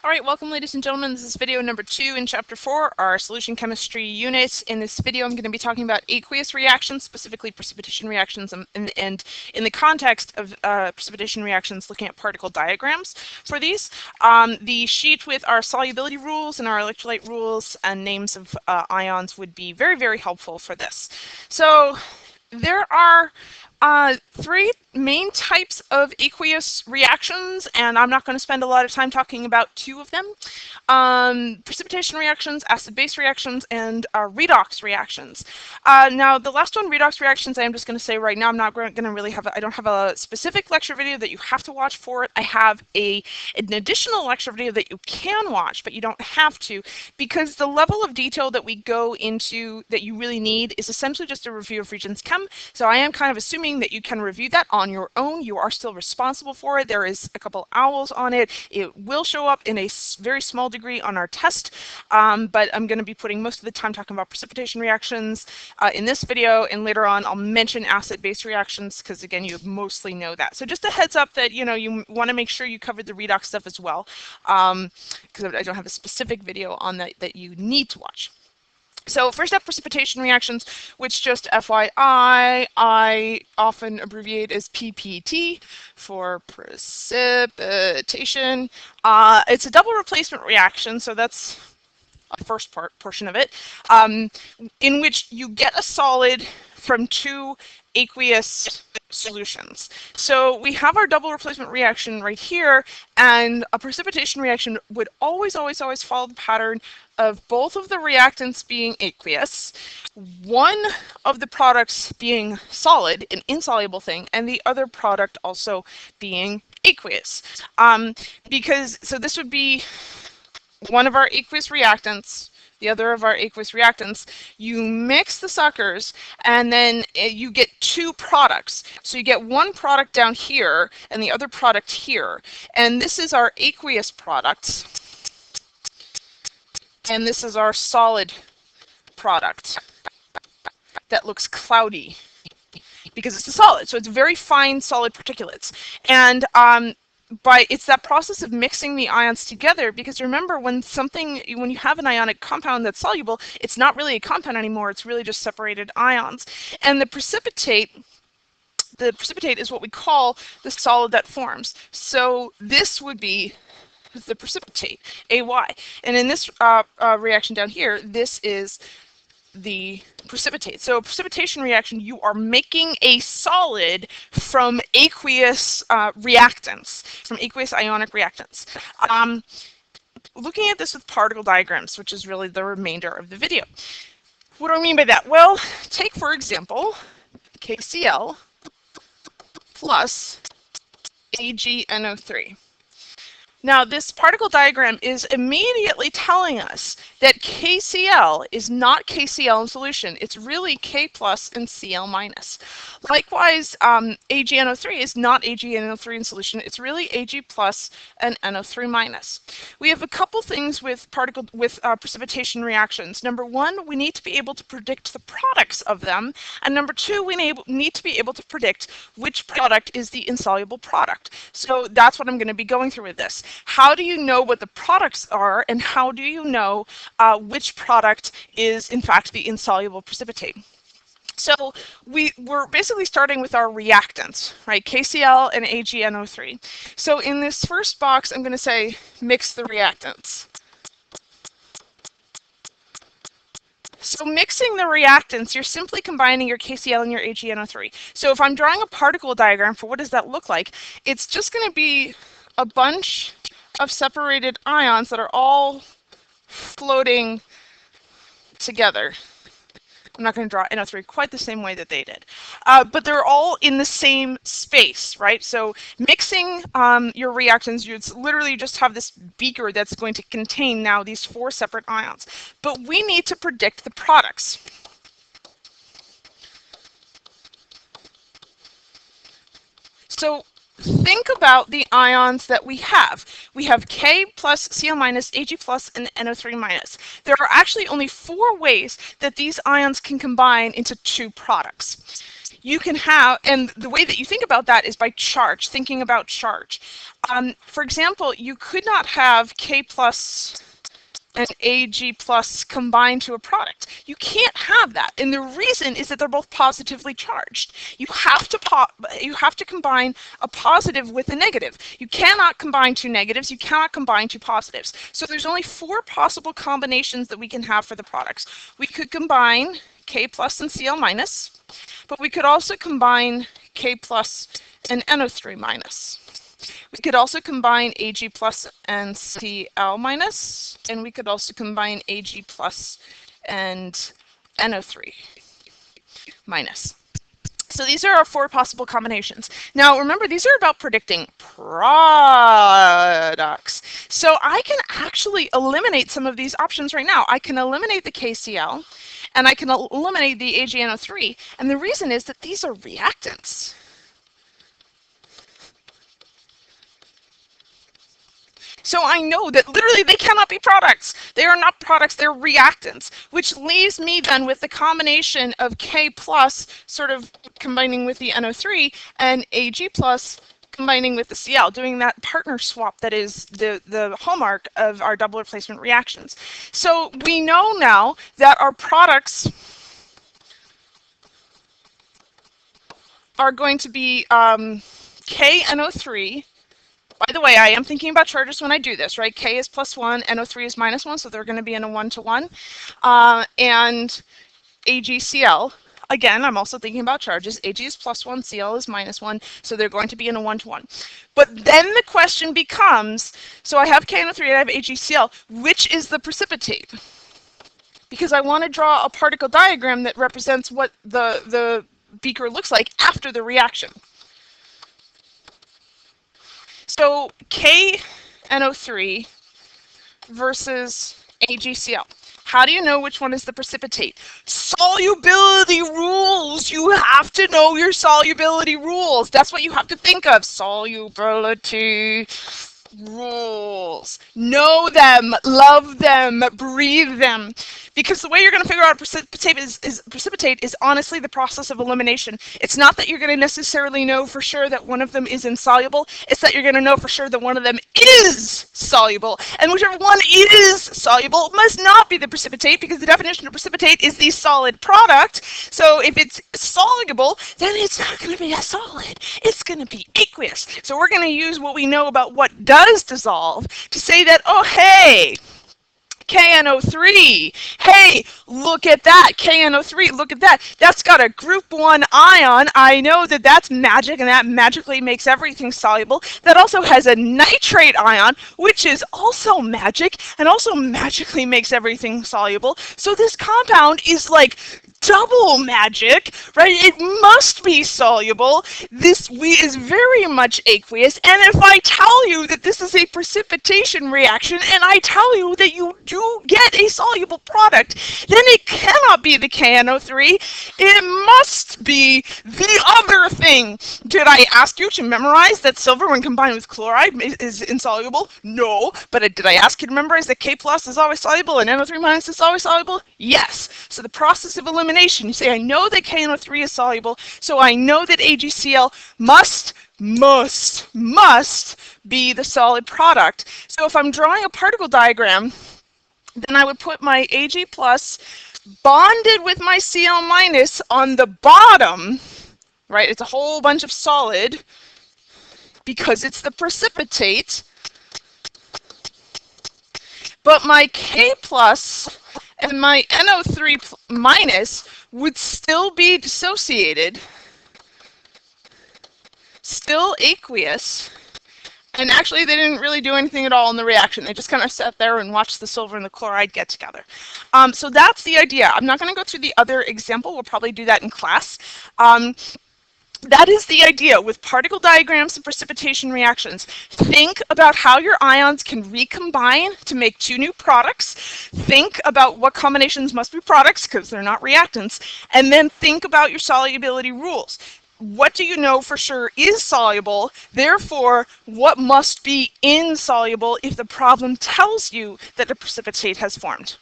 All right, welcome ladies and gentlemen. This is video number 2 in chapter 4, our solution chemistry unit. In this video, I'm going to be talking about aqueous reactions, specifically precipitation reactions, and in the context of precipitation reactions, looking at particle diagrams for these. The sheet with our solubility rules and our electrolyte rules and names of ions would be very, very helpful for this. So there are 3 main types of aqueous reactions, and I'm not going to spend a lot of time talking about 2 of them. Precipitation reactions, acid-base reactions, and redox reactions. Now, the last one, redox reactions, I'm just going to say right now, I'm not going to really have I don't have a specific lecture video that you have to watch for it. I have an additional lecture video that you can watch, but you don't have to, because the level of detail that we go into that you really need is essentially just a review of Regents Chem. So I am kind of assuming that you can review that on your own. You are still responsible for it. There is a couple owls on it. It will show up in a very small degree on our test, but I'm going to be putting most of the time talking about precipitation reactions in this video, and later on I'll mention acid-base reactions because, again, you mostly know that. So just a heads up that you want to make sure you covered the redox stuff as well, because I don't have a specific video on that you need to watch. So first up, precipitation reactions, which just FYI, I often abbreviate as PPT for precipitation. It's a double replacement reaction, so that's the first portion of it, in which you get a solid from 2 aqueous solutions. So we have our double replacement reaction right here, and a precipitation reaction would always follow the pattern of both of the reactants being aqueous, one of the products being solid, an insoluble thing, and the other product also being aqueous. So this would be one of our aqueous reactants, the other of our aqueous reactants. You mix the suckers, and then you get 2 products. So you get one product down here and the other product here. And this is our aqueous product, and this is our solid product that looks cloudy because it's a solid. So it's very fine solid particulates. And it's that process of mixing the ions together, because remember, when you have an ionic compound that's soluble, it's not really a compound anymore, it's really just separated ions. And the precipitate is what we call the solid that forms. So this would be the precipitate, AY. And in this reaction down here, this is the precipitate. So a precipitation reaction, you are making a solid from aqueous reactants, from aqueous ionic reactants. Looking at this with particle diagrams, which is really the remainder of the video. What do I mean by that? Well, take, for example, KCl plus AgNO3. Now, this particle diagram is immediately telling us that KCl is not KCl in solution. It's really K plus and Cl minus. Likewise, AgNO3 is not AgNO3 in solution. It's really Ag plus and NO3 minus. We have a couple things with precipitation reactions. Number 1, we need to be able to predict the products of them, and number 2, we need to be able to predict which product is the insoluble product. So that's what I'm going to be going through with this. How do you know what the products are, and how do you know which product is in fact the insoluble precipitate? So we're basically starting with our reactants, right? KCl and AgNO3. So in this first box, I'm going to say mix the reactants. So mixing the reactants, you're simply combining your KCl and your AgNO3. So if I'm drawing a particle diagram for what does that look like, it's just going to be a bunch of separated ions that are all floating together. I'm not going to draw NO3 quite the same way that they did, but they're all in the same space, right? So mixing your reactants, you literally just have this beaker that's going to contain now these 4 separate ions. But we need to predict the products. So think about the ions that we have. We have K plus, Cl minus, Ag plus, and NO3 minus. There are actually only 4 ways that these ions can combine into 2 products. you can have, and the way that you think about that is by charge, thinking about charge. For example, you could not have K plus and Ag plus combined to a product. You can't have that, and the reason is that they're both positively charged. You have to combine a positive with a negative. You cannot combine two negatives. You cannot combine two positives. So there's only 4 possible combinations that we can have for the products. We could combine K plus and Cl minus, but we could also combine K plus and NO3 minus. We could also combine Ag plus and Cl minus, and we could also combine Ag plus and NO3 minus. So these are our 4 possible combinations. Now remember, these are about predicting products. So I can actually eliminate some of these options right now. I can eliminate the KCl, and I can eliminate the AgNO3, and the reason is that these are reactants. So I know that literally they cannot be products. They are not products, they're reactants, which leaves me then with the combination of K plus sort of combining with the NO3 and Ag plus combining with the Cl, doing that partner swap that is the hallmark of our double replacement reactions. So we know now that our products are going to be KNO3. By the way, I am thinking about charges when I do this, right? K is +1, NO3 is -1, so they're going to be in a 1-to-1. And AgCl, again, I'm also thinking about charges. Ag is +1, Cl is -1, so they're going to be in a 1-to-1. But then the question becomes, so I have KNO3 and I have AgCl, which is the precipitate? Because I want to draw a particle diagram that represents what the beaker looks like after the reaction. So KNO3 versus AgCl. How do you know which one is the precipitate? Solubility rules. You have to know your solubility rules. That's what you have to think of. Solubility rules. Know them, love them, breathe them. Because the way you're going to figure out precipitate is honestly the process of elimination. It's not that you're going to necessarily know for sure that one of them is insoluble. It's that you're going to know for sure that one of them is soluble. And whichever one is soluble must not be the precipitate, because the definition of precipitate is the solid product. So if it's soluble, then it's not going to be a solid. It's going to be aqueous. So we're going to use what we know about what does dissolve to say that, oh, hey, KNO3. Hey, look at that. KNO3, look at that. That's got a group 1 ion. I know that that's magic, and that magically makes everything soluble. That also has a nitrate ion, which is also magic, and also magically makes everything soluble. So this compound is like double magic, right? It must be soluble. This is very much aqueous, and if I tell you that this is a precipitation reaction, and I tell you that you do get a soluble product, then it cannot be the KNO3. It must be the other thing. Did I ask you to memorize that silver when combined with chloride is insoluble? No. But did I ask you to memorize that K plus is always soluble and NO3 minus is always soluble? Yes. So the process of elimination, you say, I know that KNO3 is soluble, so I know that AgCl must be the solid product. So if I'm drawing a particle diagram, then I would put my Ag plus bonded with my Cl minus on the bottom, right? It's a whole bunch of solid because it's the precipitate. But my K plus and my NO3 minus would still be dissociated, still aqueous. And actually, they didn't really do anything at all in the reaction. They just kind of sat there and watched the silver and the chloride get together. So that's the idea. I'm not going to go through the other example. We'll probably do that in class. That is the idea with particle diagrams and precipitation reactions. Think about how your ions can recombine to make 2 new products. Think about what combinations must be products because they're not reactants. And then think about your solubility rules. What do you know for sure is soluble? Therefore, what must be insoluble if the problem tells you that a precipitate has formed?